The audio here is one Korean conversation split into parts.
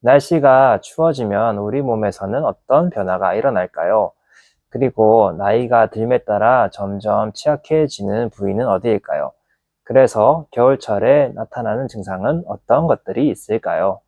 날씨가 추워지면 우리 몸에서는 어떤 변화가 일어날까요? 그리고 나이가 들에 따라 점점 취약해지는 부위는 어디일까요? 그래서 겨울철에 나타나는 증상은 어떤 것들이 있을까요?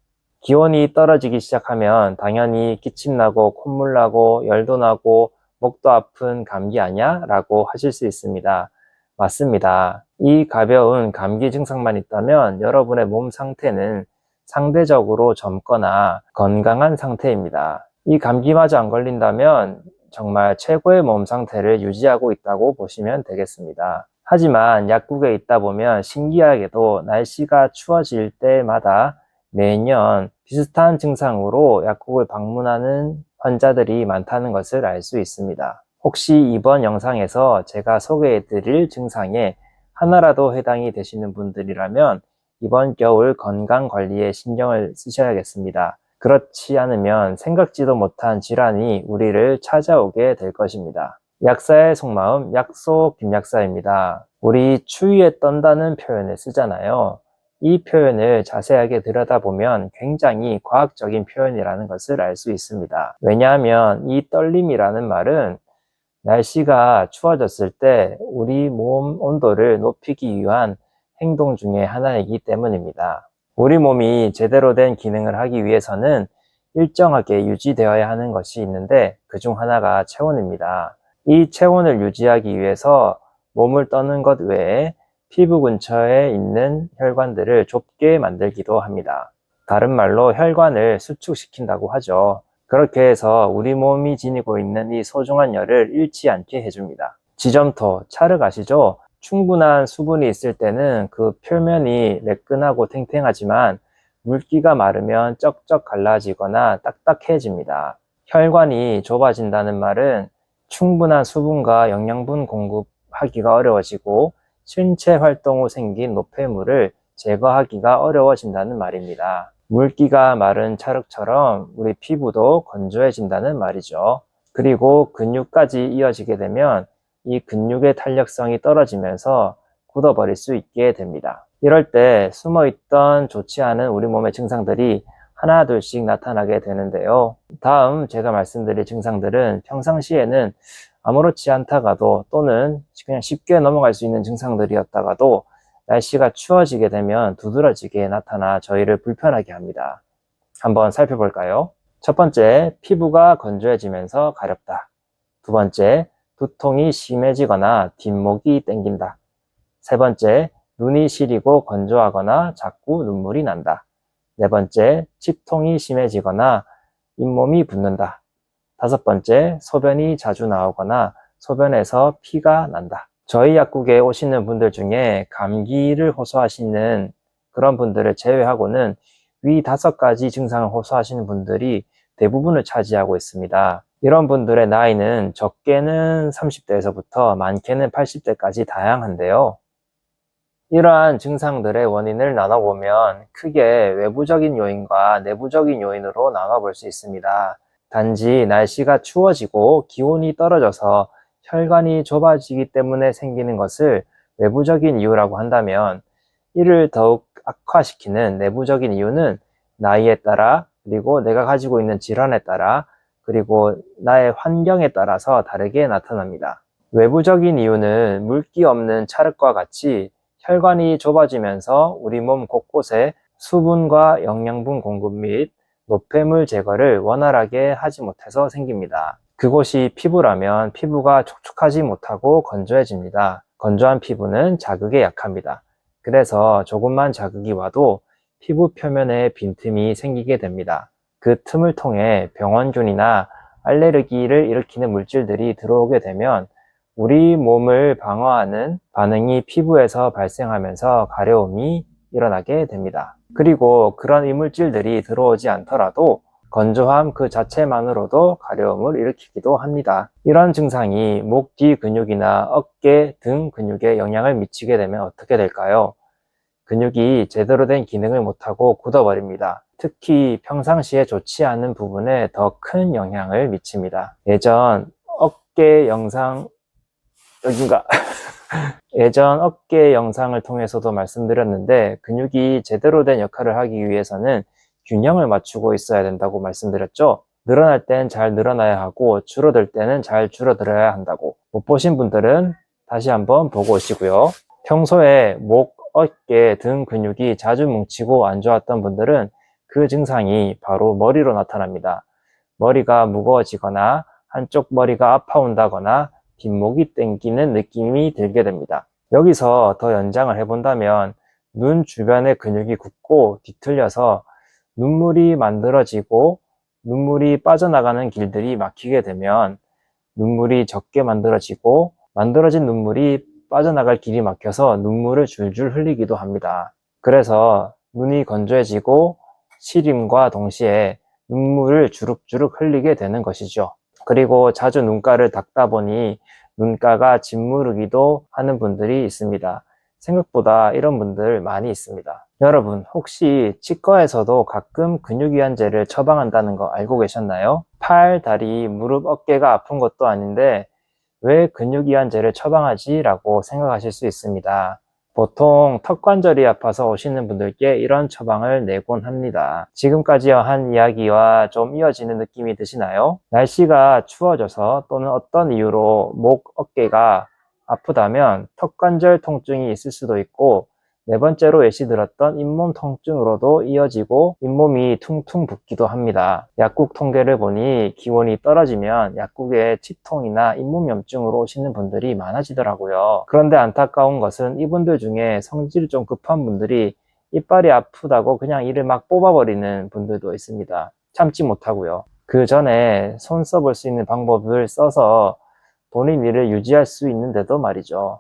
기온이 떨어지기 시작하면 당연히 기침 나고 콧물 나고 열도 나고 목도 아픈 감기 아니야? 라고 하실 수 있습니다. 맞습니다. 이 가벼운 감기 증상만 있다면 여러분의 몸 상태는 상대적으로 젊거나 건강한 상태입니다. 이 감기마저 안 걸린다면 정말 최고의 몸 상태를 유지하고 있다고 보시면 되겠습니다. 하지만 약국에 있다 보면 신기하게도 날씨가 추워질 때마다 매년 비슷한 증상으로 약국을 방문하는 환자들이 많다는 것을 알 수 있습니다. 혹시 이번 영상에서 제가 소개해 드릴 증상에 하나라도 해당이 되시는 분들이라면 이번 겨울 건강 관리에 신경을 쓰셔야겠습니다. 그렇지 않으면 생각지도 못한 질환이 우리를 찾아오게 될 것입니다. 약사의 속마음, 약속 김약사입니다. 우리 추위에 떤다는 표현을 쓰잖아요. 이 표현을 자세하게 들여다보면 굉장히 과학적인 표현이라는 것을 알 수 있습니다. 왜냐하면 이 떨림이라는 말은 날씨가 추워졌을 때 우리 몸 온도를 높이기 위한 행동 중에 하나이기 때문입니다. 우리 몸이 제대로 된 기능을 하기 위해서는 일정하게 유지되어야 하는 것이 있는데 그중 하나가 체온입니다. 이 체온을 유지하기 위해서 몸을 떠는 것 외에 피부 근처에 있는 혈관들을 좁게 만들기도 합니다. 다른 말로 혈관을 수축시킨다고 하죠. 그렇게 해서 우리 몸이 지니고 있는 이 소중한 열을 잃지 않게 해줍니다. 지점토, 찰흙 아시죠? 충분한 수분이 있을 때는 그 표면이 매끈하고 탱탱하지만 물기가 마르면 쩍쩍 갈라지거나 딱딱해집니다. 혈관이 좁아진다는 말은 충분한 수분과 영양분 공급하기가 어려워지고 신체 활동 후 생긴 노폐물을 제거하기가 어려워진다는 말입니다. 물기가 마른 찰흙처럼 우리 피부도 건조해진다는 말이죠. 그리고 근육까지 이어지게 되면 이 근육의 탄력성이 떨어지면서 굳어버릴 수 있게 됩니다. 이럴 때 숨어있던 좋지 않은 우리 몸의 증상들이 하나 둘씩 나타나게 되는데요. 다음 제가 말씀드릴 증상들은 평상시에는 아무렇지 않다가도 또는 그냥 쉽게 넘어갈 수 있는 증상들이었다가도 날씨가 추워지게 되면 두드러지게 나타나 저희를 불편하게 합니다. 한번 살펴볼까요? 첫 번째, 피부가 건조해지면서 가렵다. 두 번째, 두통이 심해지거나 뒷목이 땡긴다. 세 번째, 눈이 시리고 건조하거나 자꾸 눈물이 난다. 네 번째, 치통이 심해지거나 잇몸이 붓는다. 다섯 번째, 소변이 자주 나오거나 소변에서 피가 난다. 저희 약국에 오시는 분들 중에 감기를 호소하시는 그런 분들을 제외하고는 위 5가지 증상을 호소하시는 분들이 대부분을 차지하고 있습니다. 이런 분들의 나이는 적게는 30대에서부터 많게는 80대까지 다양한데요. 이러한 증상들의 원인을 나눠보면 크게 외부적인 요인과 내부적인 요인으로 나눠볼 수 있습니다. 단지 날씨가 추워지고 기온이 떨어져서 혈관이 좁아지기 때문에 생기는 것을 외부적인 이유라고 한다면 이를 더욱 악화시키는 내부적인 이유는 나이에 따라 그리고 내가 가지고 있는 질환에 따라 그리고 나의 환경에 따라서 다르게 나타납니다. 외부적인 이유는 물기 없는 찰흙과 같이 혈관이 좁아지면서 우리 몸 곳곳에 수분과 영양분 공급 및 노폐물 제거를 원활하게 하지 못해서 생깁니다. 그곳이 피부라면 피부가 촉촉하지 못하고 건조해집니다. 건조한 피부는 자극에 약합니다. 그래서 조금만 자극이 와도 피부 표면에 빈틈이 생기게 됩니다. 그 틈을 통해 병원균이나 알레르기를 일으키는 물질들이 들어오게 되면 우리 몸을 방어하는 반응이 피부에서 발생하면서 가려움이 일어나게 됩니다. 그리고 그런 이물질들이 들어오지 않더라도 건조함 그 자체만으로도 가려움을 일으키기도 합니다. 이런 증상이 목 뒤 근육이나 어깨 등 근육에 영향을 미치게 되면 어떻게 될까요? 근육이 제대로 된 기능을 못하고 굳어버립니다. 특히 평상시에 좋지 않은 부분에 더 큰 영향을 미칩니다. 예전 어깨 영상 여긴가? 예전 어깨 영상을 통해서도 말씀드렸는데 근육이 제대로 된 역할을 하기 위해서는 균형을 맞추고 있어야 된다고 말씀드렸죠. 늘어날 땐 잘 늘어나야 하고 줄어들 때는 잘 줄어들어야 한다고. 못 보신 분들은 다시 한번 보고 오시고요. 평소에 목, 어깨 등 근육이 자주 뭉치고 안 좋았던 분들은 그 증상이 바로 머리로 나타납니다. 머리가 무거워지거나 한쪽 머리가 아파온다거나 뒷목이 땡기는 느낌이 들게 됩니다. 여기서 더 연장을 해본다면 눈 주변의 근육이 굳고 뒤틀려서 눈물이 만들어지고 눈물이 빠져나가는 길들이 막히게 되면 눈물이 적게 만들어지고 만들어진 눈물이 빠져나갈 길이 막혀서 눈물을 줄줄 흘리기도 합니다. 그래서 눈이 건조해지고 시림과 동시에 눈물을 주룩주룩 흘리게 되는 것이죠. 그리고 자주 눈가를 닦다 보니 눈가가 짓무르기도 하는 분들이 있습니다. 생각보다 이런 분들 많이 있습니다. 여러분, 혹시 치과에서도 가끔 근육이완제를 처방한다는 거 알고 계셨나요? 팔, 다리, 무릎, 어깨가 아픈 것도 아닌데 왜 근육이완제를 처방하지? 라고 생각하실 수 있습니다. 보통 턱관절이 아파서 오시는 분들께 이런 처방을 내곤 합니다. 지금까지 한 이야기와 좀 이어지는 느낌이 드시나요? 날씨가 추워져서 또는 어떤 이유로 목, 어깨가 아프다면 턱관절 통증이 있을 수도 있고 네 번째로 예시 들었던 잇몸 통증으로도 이어지고 잇몸이 퉁퉁 붓기도 합니다. 약국 통계를 보니 기온이 떨어지면 약국에 치통이나 잇몸염증으로 오시는 분들이 많아지더라고요. 그런데 안타까운 것은 이분들 중에 성질이 좀 급한 분들이 이빨이 아프다고 그냥 이를 막 뽑아버리는 분들도 있습니다. 참지 못하고요. 그 전에 손 써볼 수 있는 방법을 써서 본인 일을 유지할 수 있는데도 말이죠.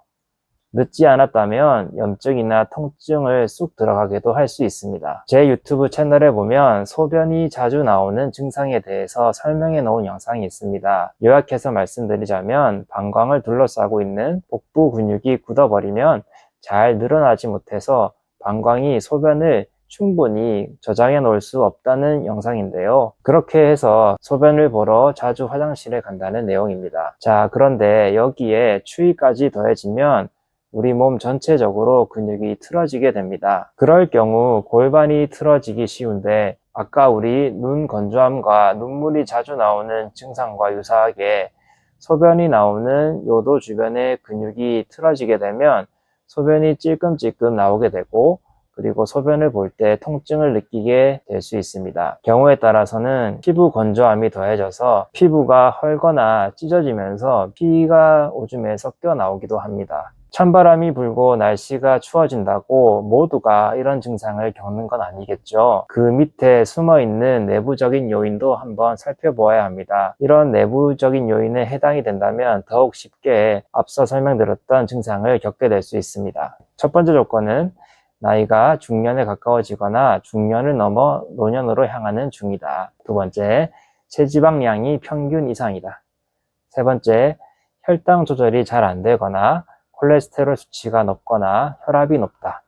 늦지 않았다면 염증이나 통증을 쑥 들어가게도 할 수 있습니다. 제 유튜브 채널에 보면 소변이 자주 나오는 증상에 대해서 설명해 놓은 영상이 있습니다. 요약해서 말씀드리자면 방광을 둘러싸고 있는 복부 근육이 굳어버리면 잘 늘어나지 못해서 방광이 소변을 충분히 저장해 놓을 수 없다는 영상인데요. 그렇게 해서 소변을 보러 자주 화장실에 간다는 내용입니다. 자, 그런데 여기에 추위까지 더해지면 우리 몸 전체적으로 근육이 틀어지게 됩니다. 그럴 경우 골반이 틀어지기 쉬운데 아까 우리 눈 건조함과 눈물이 자주 나오는 증상과 유사하게 소변이 나오는 요도 주변의 근육이 틀어지게 되면 소변이 찔끔찔끔 나오게 되고 그리고 소변을 볼 때 통증을 느끼게 될 수 있습니다. 경우에 따라서는 피부 건조함이 더해져서 피부가 헐거나 찢어지면서 피가 오줌에 섞여 나오기도 합니다. 찬바람이 불고 날씨가 추워진다고 모두가 이런 증상을 겪는 건 아니겠죠. 그 밑에 숨어있는 내부적인 요인도 한번 살펴보아야 합니다. 이런 내부적인 요인에 해당이 된다면 더욱 쉽게 앞서 설명드렸던 증상을 겪게 될 수 있습니다. 첫 번째 조건은 나이가 중년에 가까워지거나 중년을 넘어 노년으로 향하는 중이다. 두 번째, 체지방량이 평균 이상이다. 세 번째, 혈당 조절이 잘 안 되거나 콜레스테롤 수치가 높거나 혈압이 높다.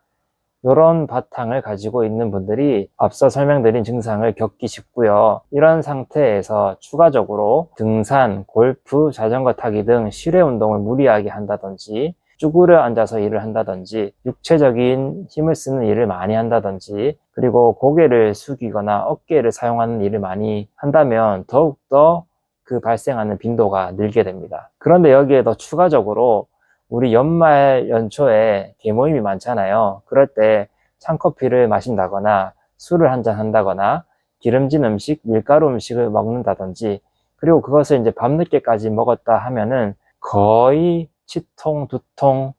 이런 바탕을 가지고 있는 분들이 앞서 설명드린 증상을 겪기 쉽고요. 이런 상태에서 추가적으로 등산, 골프, 자전거 타기 등 실외 운동을 무리하게 한다든지 쭈그려 앉아서 일을 한다든지 육체적인 힘을 쓰는 일을 많이 한다든지 그리고 고개를 숙이거나 어깨를 사용하는 일을 많이 한다면 더욱더 그 발생하는 빈도가 늘게 됩니다. 그런데 여기에 더 추가적으로 우리 연말 연초에 개모임이 많잖아요. 그럴 때 찬커피를 마신다거나 술을 한잔 한다거나 기름진 음식, 밀가루 음식을 먹는다든지 그리고 그것을 이제 밤늦게까지 먹었다 하면은 거의 치통, 두통,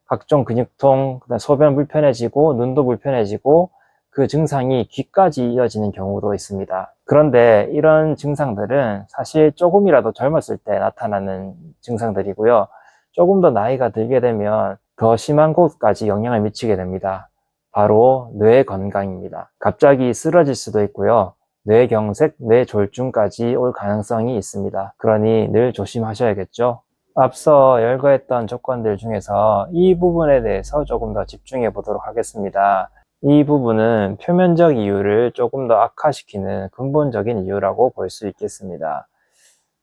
각종 근육통, 그다음 소변 불편해지고 눈도 불편해지고 그 증상이 귀까지 이어지는 경우도 있습니다. 그런데 이런 증상들은 사실 조금이라도 젊었을 때 나타나는 증상들이고요. 조금 더 나이가 들게 되면 더 심한 곳까지 영향을 미치게 됩니다. 바로 뇌 건강입니다. 갑자기 쓰러질 수도 있고요. 뇌경색, 뇌졸중까지 올 가능성이 있습니다. 그러니 늘 조심하셔야겠죠. 앞서 열거했던 조건들 중에서 이 부분에 대해서 조금 더 집중해 보도록 하겠습니다. 이 부분은 표면적 이유를 조금 더 악화시키는 근본적인 이유라고 볼 수 있겠습니다.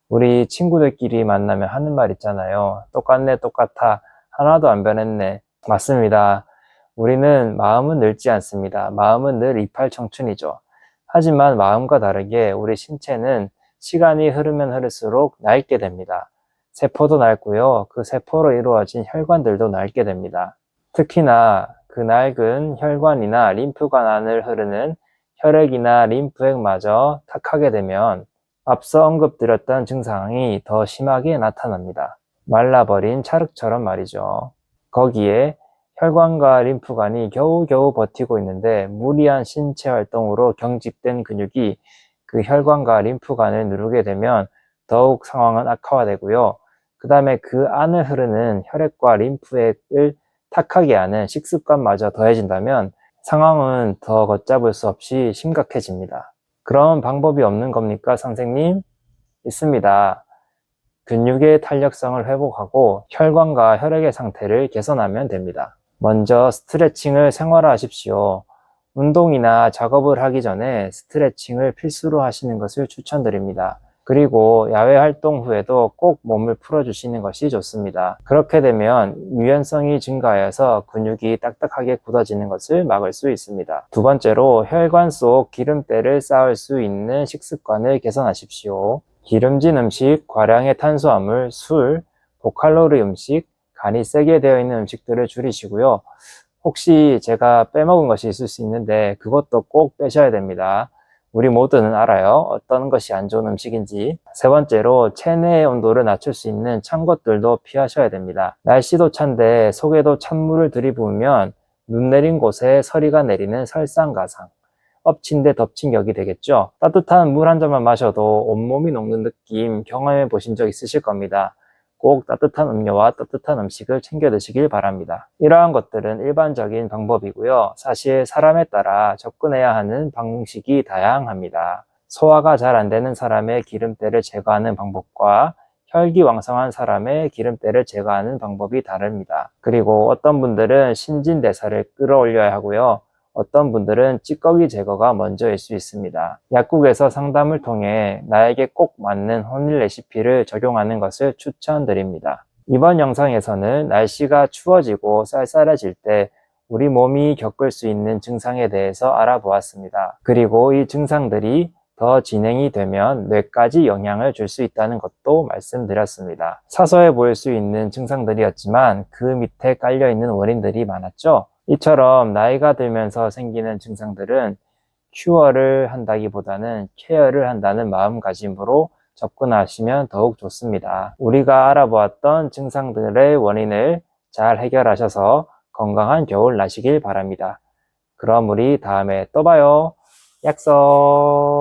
우리 친구들끼리 만나면 하는 말 있잖아요. 똑같네, 똑같아. 하나도 안 변했네. 맞습니다. 우리는 마음은 늙지 않습니다. 마음은 늘 이팔청춘이죠. 하지만 마음과 다르게 우리 신체는 시간이 흐르면 흐를수록 낡게 됩니다. 세포도 낡고요. 그 세포로 이루어진 혈관들도 낡게 됩니다. 특히나 그 낡은 혈관이나 림프관 안을 흐르는 혈액이나 림프액마저 탁하게 되면 앞서 언급드렸던 증상이 더 심하게 나타납니다. 말라버린 찰흙처럼 말이죠. 거기에 혈관과 림프관이 겨우겨우 버티고 있는데 무리한 신체 활동으로 경직된 근육이 그 혈관과 림프관을 누르게 되면 더욱 상황은 악화되고요. 그 다음에 그 안을 흐르는 혈액과 림프액을 탁하게 하는 식습관마저 더해진다면 상황은 더 걷잡을 수 없이 심각해집니다. 그런 방법이 없는 겁니까, 선생님? 있습니다. 근육의 탄력성을 회복하고 혈관과 혈액의 상태를 개선하면 됩니다. 먼저 스트레칭을 생활화하십시오. 운동이나 작업을 하기 전에 스트레칭을 필수로 하시는 것을 추천드립니다. 그리고 야외 활동 후에도 꼭 몸을 풀어주시는 것이 좋습니다. 그렇게 되면 유연성이 증가하여서 근육이 딱딱하게 굳어지는 것을 막을 수 있습니다. 두 번째로 혈관 속 기름때를 쌓을 수 있는 식습관을 개선하십시오. 기름진 음식, 과량의 탄수화물, 술, 고칼로리 음식, 간이 세게 되어 있는 음식들을 줄이시고요. 혹시 제가 빼먹은 것이 있을 수 있는데 그것도 꼭 빼셔야 됩니다. 우리 모두는 알아요. 어떤 것이 안 좋은 음식인지. 세 번째로 체내의 온도를 낮출 수 있는 찬 것들도 피하셔야 됩니다. 날씨도 찬데 속에도 찬물을 들이부으면 눈 내린 곳에 서리가 내리는 설상가상. 엎친 데 덮친 격이 되겠죠. 따뜻한 물 한 잔만 마셔도 온몸이 녹는 느낌 경험해 보신 적 있으실 겁니다. 꼭 따뜻한 음료와 따뜻한 음식을 챙겨 드시길 바랍니다. 이러한 것들은 일반적인 방법이고요. 사실 사람에 따라 접근해야 하는 방식이 다양합니다. 소화가 잘 안 되는 사람의 기름때를 제거하는 방법과 혈기왕성한 사람의 기름때를 제거하는 방법이 다릅니다. 그리고 어떤 분들은 신진대사를 끌어올려야 하고요. 어떤 분들은 찌꺼기 제거가 먼저일 수 있습니다. 약국에서 상담을 통해 나에게 꼭 맞는 혼일 레시피를 적용하는 것을 추천드립니다. 이번 영상에서는 날씨가 추워지고 쌀쌀해질 때 우리 몸이 겪을 수 있는 증상에 대해서 알아보았습니다. 그리고 이 증상들이 더 진행이 되면 뇌까지 영향을 줄 수 있다는 것도 말씀드렸습니다. 사소해 보일 수 있는 증상들이었지만 그 밑에 깔려있는 원인들이 많았죠. 이처럼 나이가 들면서 생기는 증상들은 큐어를 한다기보다는 케어를 한다는 마음가짐으로 접근하시면 더욱 좋습니다. 우리가 알아보았던 증상들의 원인을 잘 해결하셔서 건강한 겨울 나시길 바랍니다. 그럼 우리 다음에 또 봐요. 약속!